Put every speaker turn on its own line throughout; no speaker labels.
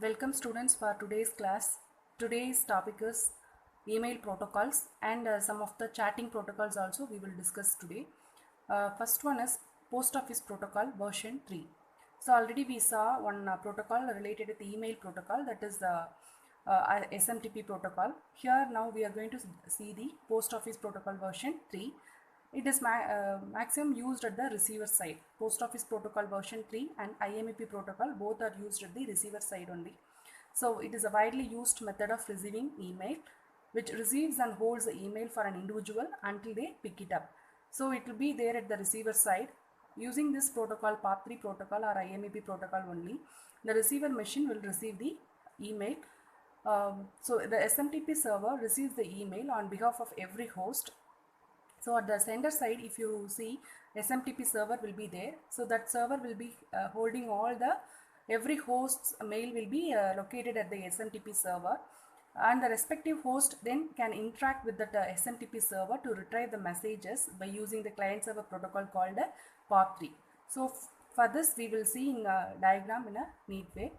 Welcome students for today's class. Today's topic is email protocols and some of the chatting protocols also we will discuss today. First one is Post Office Protocol version 3. So already we saw one protocol related with email protocol, that is the SMTP protocol. Here now we are going to see the Post Office Protocol version 3. It is maximum used at the receiver side. Post Office Protocol version 3 and IMAP protocol both are used at the receiver side only. So it is a widely used method of receiving email which receives and holds the email for an individual until they pick it up. So it will be there at the receiver side. Using this protocol, POP3 protocol or IMAP protocol only, the receiver machine will receive the email. So the SMTP server receives the email on behalf of every host. So at the sender side, if you see, SMTP server will be there. So that server will be holding all the, every host's mail will be located at the SMTP server, and the respective host then can interact with that SMTP server to retrieve the messages by using the client server protocol called POP3. So for this we will see in a diagram in a neat way.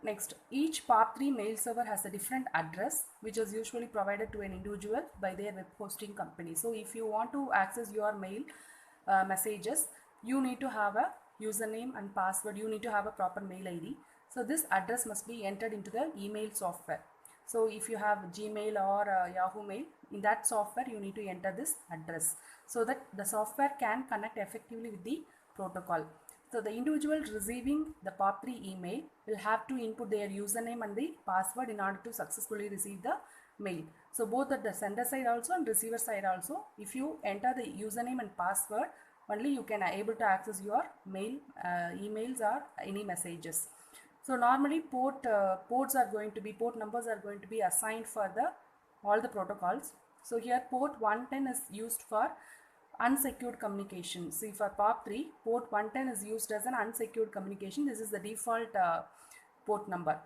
Next, each POP3 mail server has a different address which is usually provided to an individual by their web hosting company. So if you want to access your mail messages, you need to have a username and password. You need to have a proper mail ID. So this address must be entered into the email software. So if you have Gmail or Yahoo Mail, in that software you need to enter this address so that the software can connect effectively with the protocol. So the individual receiving the POP3 email will have to input their username and the password in order to successfully receive the mail. So both at the sender side also and receiver side also, if you enter the username and password, only you can able to access your mail, emails or any messages. So normally port numbers are going to be assigned for the all the protocols. So here port 110 is used for unsecured communication. See, for POP3, port 110 is used as an unsecured communication. This is the default port number.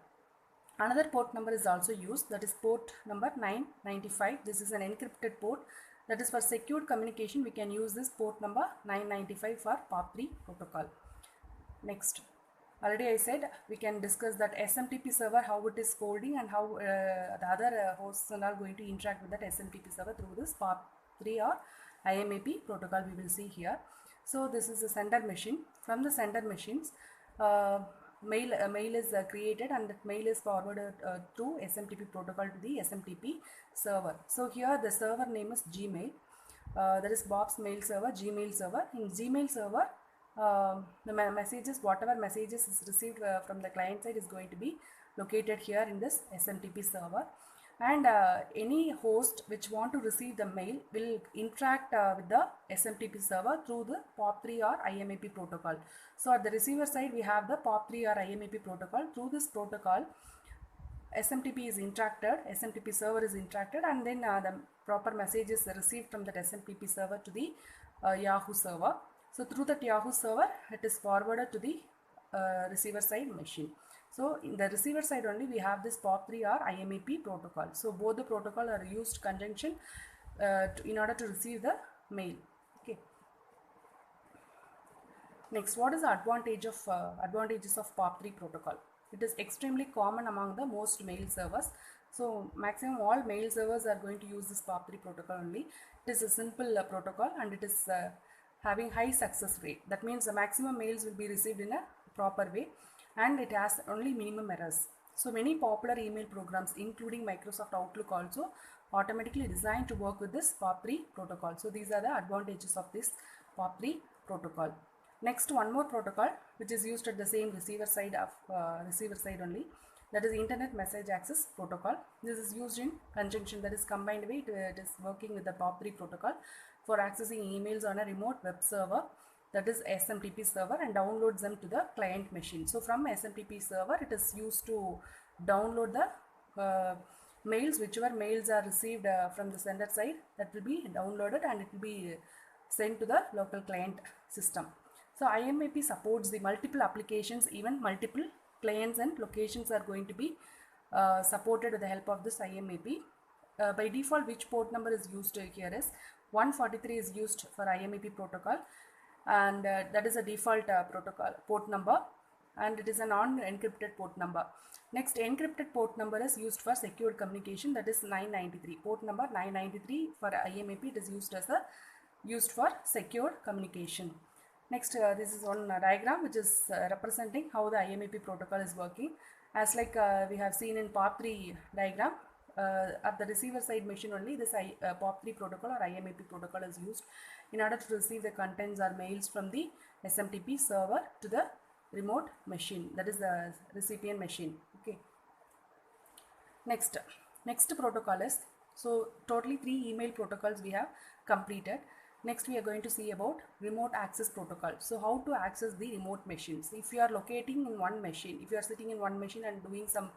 Another port number is also used, that is port number 995. This is an encrypted port, that is for secured communication. We can use this port number 995 for POP3 protocol. Next, already I said we can discuss that SMTP server, how it is holding and how the other hosts are going to interact with that SMTP server through this POP3 or IMAP protocol we will see here. So this is the sender machine. From the sender machines, mail is created and that mail is forwarded through SMTP protocol to the SMTP server. So here the server name is Gmail. That is Bob's mail server, Gmail server. In Gmail server, the messages, whatever messages is received from the client side is going to be located here in this SMTP server, and any host which want to receive the mail will interact with the SMTP server through the POP3 or IMAP protocol. So at the receiver side we have the POP3 or IMAP protocol. Through this protocol SMTP is interacted, SMTP server is interacted, and then the proper message is received from that SMTP server to the Yahoo server. So through that Yahoo server it is forwarded to the receiver side machine. So in the receiver side only we have this POP3 or IMAP protocol. So both the protocol are used conjunction in order to receive the mail. Okay. Next, what is the advantages of POP3 protocol? It is extremely common among the most mail servers. So maximum all mail servers are going to use this POP3 protocol only. It is a simple protocol and it is having high success rate. That means the maximum mails will be received in a proper way and it has only minimum errors. So many popular email programs including Microsoft Outlook also automatically designed to work with this POP3 protocol. So these are the advantages of this POP3 protocol. Next, one more protocol which is used at the same receiver side only, that is Internet Message Access Protocol. This is used in conjunction, that is combined way, it is working with the POP3 protocol for accessing emails on a remote web server, that is SMTP server, and downloads them to the client machine. So from SMTP server it is used to download the mails, whichever mails are received from the sender side, that will be downloaded and it will be sent to the local client system. So IMAP supports the multiple applications, even multiple clients and locations are going to be supported with the help of this IMAP. By default, which port number is used here is 143 is used for IMAP protocol, and that is a default protocol port number. and it is a non-encrypted port number. Next, encrypted port number is used for secured communication, that is 993. Port number 993 for IMAP, it is used for secure communication. Next, this is one diagram which is representing how the IMAP protocol is working. As like we have seen in POP3 diagram, at the receiver side machine only this POP3 protocol or IMAP protocol is used in order to receive the contents or mails from the SMTP server to the remote machine, that is the recipient machine. Okay. Next protocol is, so totally 3 email protocols we have completed. Next we are going to see about remote access protocol. So how to access the remote machines. If you are locating in one machine, if you are sitting in one machine and doing some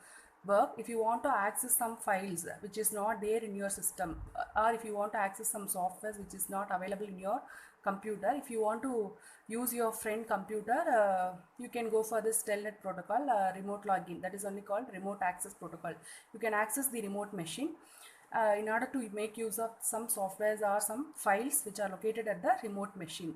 work, if you want to access some files which is not there in your system, or if you want to access some software which is not available in your computer, if you want to use your friend computer, you can go for this telnet protocol, remote login, that is only called remote access protocol. You can access the remote machine in order to make use of some softwares or some files which are located at the remote machine.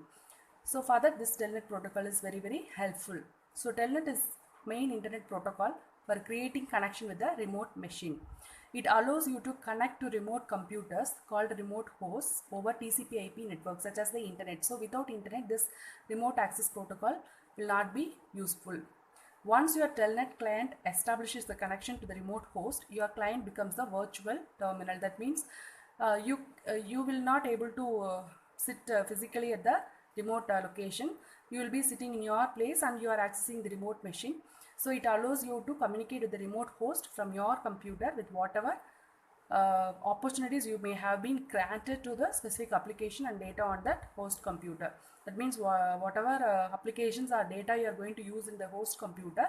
So for that, this telnet protocol is very helpful. So telnet is main internet protocol for creating connection with the remote machine. It allows you to connect to remote computers called remote hosts over TCP/IP networks such as the internet. So without internet, this remote access protocol will not be useful. Once your telnet client establishes the connection to the remote host, your client becomes the virtual terminal. That means you will not able to sit physically at the remote location. You will be sitting in your place and you are accessing the remote machine. So it allows you to communicate with the remote host from your computer with whatever opportunities you may have been granted to the specific application and data on that host computer. That means whatever applications or data you are going to use in the host computer,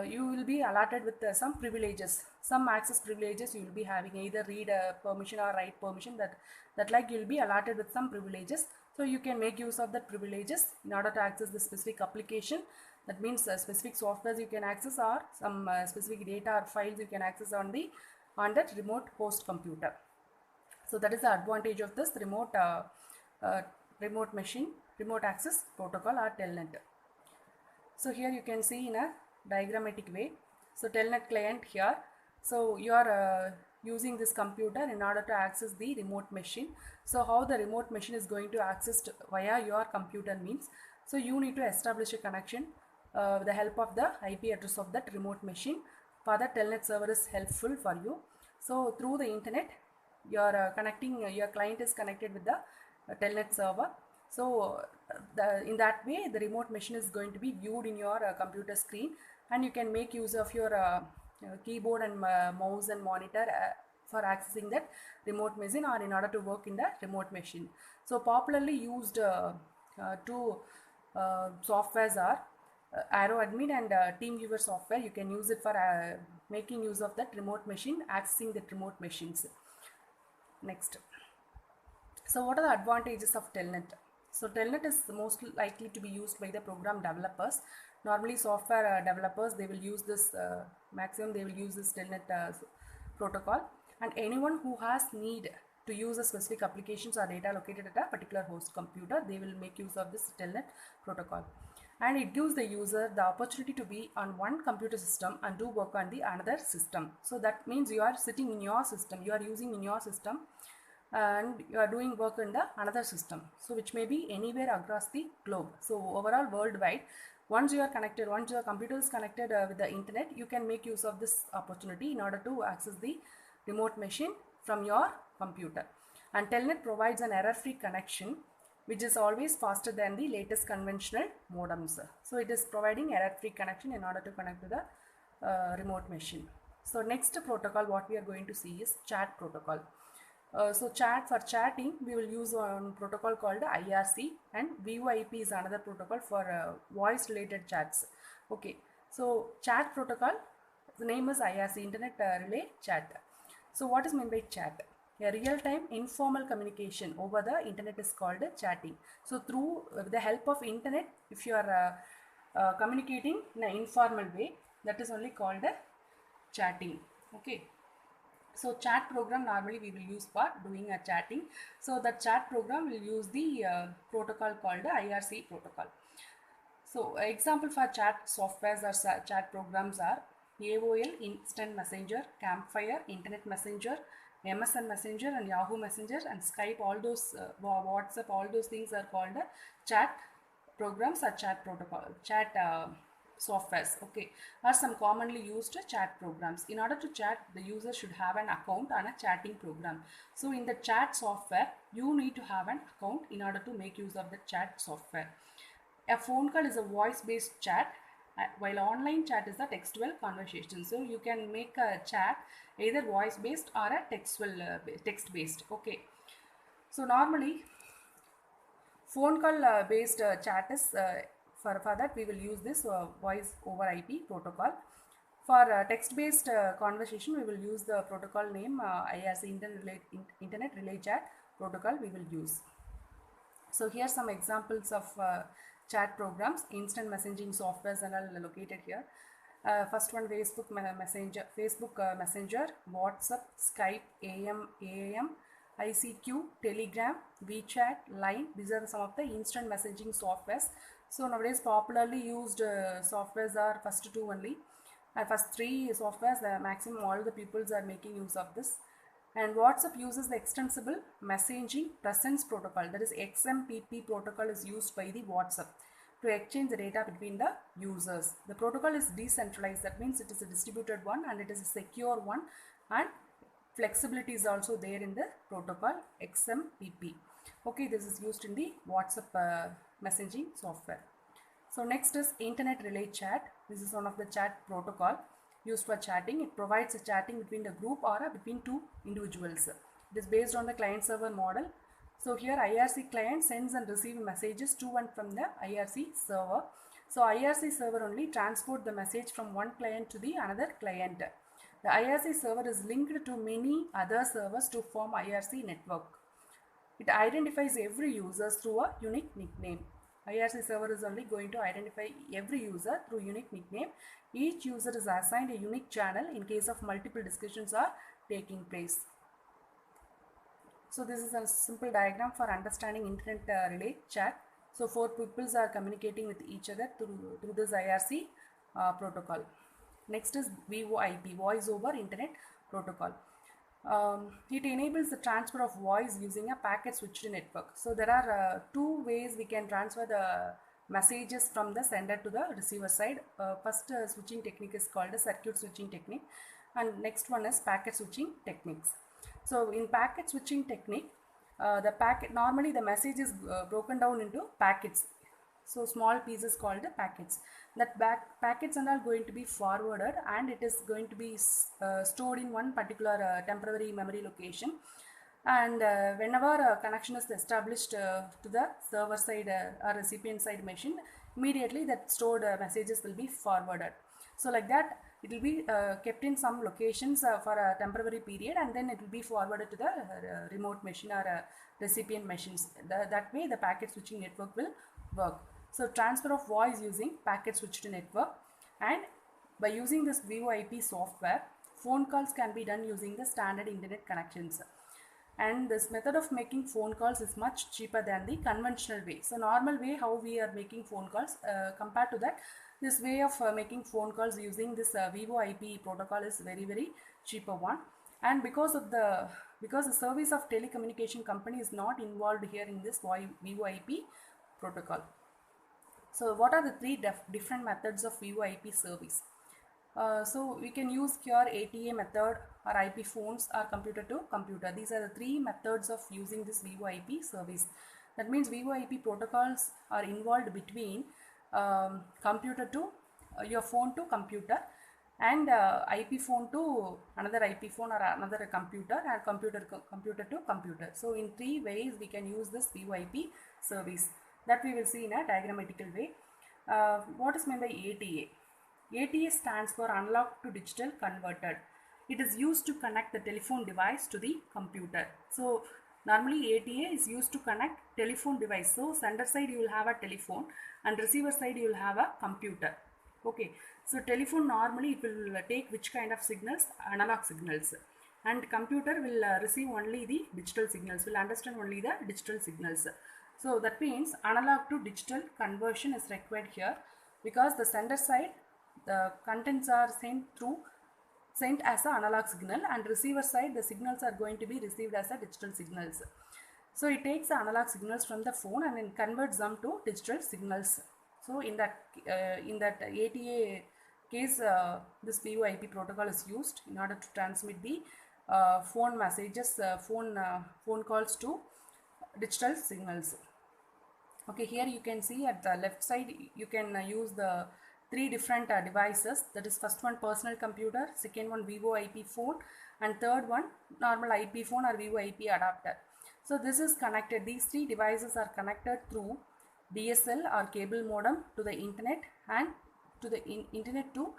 you will be allotted with some privileges, some access privileges you will be having, either read permission or write permission, that like you will be allotted with some privileges. So you can make use of that privileges in order to access the specific application. That means specific softwares you can access, or some specific data or files you can access on that remote host computer. So that is the advantage of this remote machine, remote access protocol or telnet. So here you can see in a diagrammatic way. So telnet client here. So you are using this computer in order to access the remote machine. So how the remote machine is going to access via your computer means, so you need to establish a connection with the help of the IP address of that remote machine. For that, telnet server is helpful for you. So through the internet, your client is connected with the telnet server. So in that way, the remote machine is going to be viewed in your computer screen, and you can make use of your keyboard and mouse and monitor for accessing that remote machine, or in order to work in the remote machine. So popularly used two softwares are ArrowAdmin and TeamViewer software. You can use it for making use of that remote machine, accessing that remote machines. Next. So what are the advantages of telnet? So telnet is most likely to be used by the program developers. Normally software developers, they will use this maximum, they will use this telnet protocol, and anyone who has need to use a specific applications or data located at a particular host computer, they will make use of this telnet protocol. And it gives the user the opportunity to be on one computer system and do work on the another system. So that means you are sitting in your system, you are using in your system, and you are doing work in the another system, so which may be anywhere across the globe. So overall worldwide, once your computer is connected with the internet, you can make use of this opportunity in order to access the remote machine from your computer. And telnet provides an error-free connection, which is always faster than the latest conventional modems. So it is providing error-free connection in order to connect to the remote machine. So next protocol what we are going to see is chat protocol. So for chatting, we will use one protocol called IRC, and VoIP is another protocol for voice related chats. Okay, so chat protocol, the name is IRC, Internet Relay Chat. So what is meant by chat? A real-time informal communication over the internet is called chatting. So through the help of internet, if you are communicating in an informal way, that is only called chatting. Okay. So chat program normally we will use for doing a chatting. So the chat program will use the protocol called the IRC protocol. So example for chat softwares or chat programs are AOL, Instant Messenger, Campfire, Internet Messenger, MSN Messenger and Yahoo Messenger and Skype, all those WhatsApp, all those things are called chat programs or chat protocol, chat softwares, okay, are some commonly used chat programs. In order to chat, the user should have an account on a chatting program. So in the chat software, you need to have an account in order to make use of the chat software. A phone call is a voice-based chat, while online chat is a textual conversation. So you can make a chat either voice-based or a textual text-based. Okay. So normally, phone call based chat is for that we will use this voice over IP protocol. For text-based conversation, we will use the protocol name IRC Internet Relay Chat protocol we will use. So here are some examples of chat programs, instant messaging softwares and all located here. First one, Facebook Messenger, WhatsApp, Skype, AAM, ICQ, Telegram, WeChat, Line. These are some of the instant messaging softwares. So nowadays popularly used softwares are first two only. First three softwares, maximum all the peoples are making use of this. And WhatsApp uses the extensible messaging presence protocol, that is XMPP protocol is used by the WhatsApp to exchange the data between the users. The protocol is decentralized, that means it is a distributed one and it is a secure one, and flexibility is also there in the protocol XMPP. Okay, this is used in the WhatsApp messaging software. So next is Internet Relay Chat. This is one of the chat protocol used for chatting. It provides a chatting between a group or between two individuals. It is based on the client server model. So here IRC client sends and receives messages to and from the IRC server. So IRC server only transport the message from one client to the another client. The IRC server is linked to many other servers to form IRC network. It identifies every user through a unique nickname. IRC server is only going to identify every user through unique nickname. Each user is assigned a unique channel in case of multiple discussions are taking place. So this is a simple diagram for understanding internet relay chat. So four peoples are communicating with each other through this IRC protocol. Next is VoIP, Voice over Internet Protocol. It enables the transfer of voice using a packet switched network. So there are two ways we can transfer the messages from the sender to the receiver side. First switching technique is called a circuit switching technique, and next one is packet switching techniques. So in packet switching technique, normally the message is broken down into packets. So small pieces called the packets. That packets are going to be forwarded and it is going to be stored in one particular temporary memory location. And whenever a connection is established to the server side or recipient side machine, immediately that stored messages will be forwarded. So like that, it will be kept in some locations for a temporary period, and then it will be forwarded to the remote machine or recipient machines. That way the packet switching network will work. So transfer of voice using packet switched network, and by using this VoIP software, phone calls can be done using the standard internet connections. And this method of making phone calls is much cheaper than the conventional way. So normal way how we are making phone calls, compared to that, this way of making phone calls using this VoIP protocol is very cheaper one. And because the service of telecommunication company is not involved here in this VoIP protocol. So what are the three different methods of VoIP service? So we can use here ATA method or IP phones or computer to computer. These are the three methods of using this VoIP service. That means VoIP protocols are involved between computer to your phone to computer, and IP phone to another IP phone or another computer, and computer to computer. So in three ways we can use this VoIP service, that we will see in a diagrammatical way. What is meant by ATA? ATA stands for analog to digital converted. It is used to connect the telephone device to the computer. So normally ATA is used to connect telephone device. So sender side you will have a telephone and receiver side you will have a computer. Okay. So telephone normally it will take which kind of signals? Analog signals. And computer will receive only the digital signals, will understand only the digital signals. So that means analog to digital conversion is required here, because the sender side, the contents are sent as an analog signal, and receiver side the signals are going to be received as a digital signals. So it takes the analog signals from the phone and then converts them to digital signals. So in that ATA case, this VoIP protocol is used in order to transmit the phone messages, phone calls to digital signals. Okay, here you can see at the left side you can use the three different devices. That is, first one personal computer, second one VoIP phone, and third one normal IP phone or VoIP adapter. So this is connected, these three devices are connected through DSL or cable modem to the internet, and to the internet to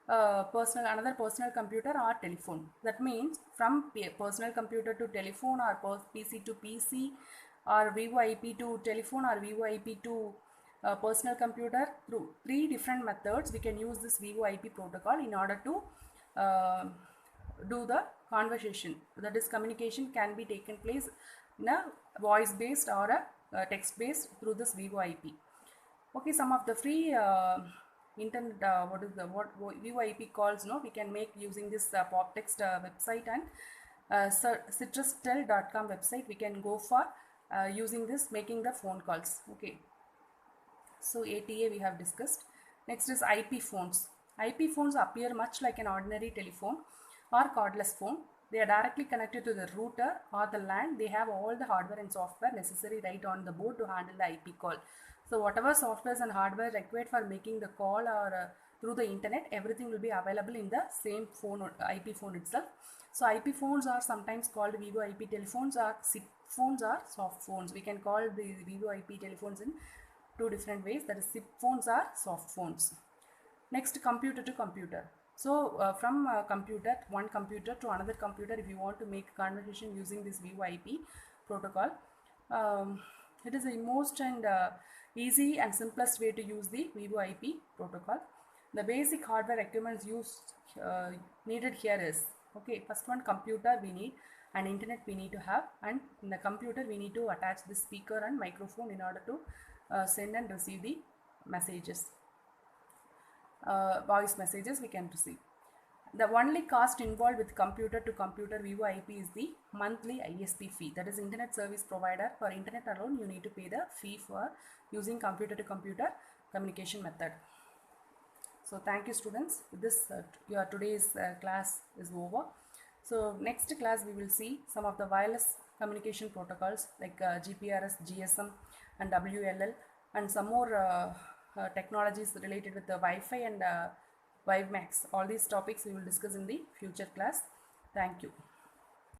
another personal computer or telephone. That means from personal computer to telephone, or PC to PC, or VoIP to telephone, or VoIP to personal computer. Through three different methods we can use this VoIP protocol in order to do the conversation. That is, communication can be taken place in a voice based or a text based through this VoIP. Okay, some of the free internet VoIP calls we can make using this PopText website, and citrustel.com website we can go for using this, making the phone calls. Okay, so ATA we have discussed. Next is IP phones. IP phones appear much like an ordinary telephone or cordless phone. They are directly connected to the router or the LAN. They have all the hardware and software necessary right on the board to handle the IP call. So whatever softwares and hardware required for making the call or through the internet, everything will be available in the same phone or IP phone itself. So IP phones are sometimes called VoIP telephones, or SIP phones, or soft phones. We can call the VoIP telephones in two different ways, that is SIP phones or soft phones. Next, computer to computer. So from one computer to another computer, if you want to make conversation using this VoIP protocol, it is the most and easy and simplest way to use the VoIP protocol. The basic hardware requirements needed here is, okay, first one, computer we need, and internet we need to have, and in the computer we need to attach the speaker and microphone in order to send and receive the messages. Voice messages we can receive. The only cost involved with computer to computer VoIP is the monthly ISP fee. That is, internet service provider. For internet alone you need to pay the fee for using computer to computer communication method. So thank you students. With this your today's class is over. So next class we will see some of the wireless communication protocols like GPRS, GSM and WLL, and some more technologies related with the Wi-Fi and WiveMax. All these topics we will discuss in the future class. Thank you.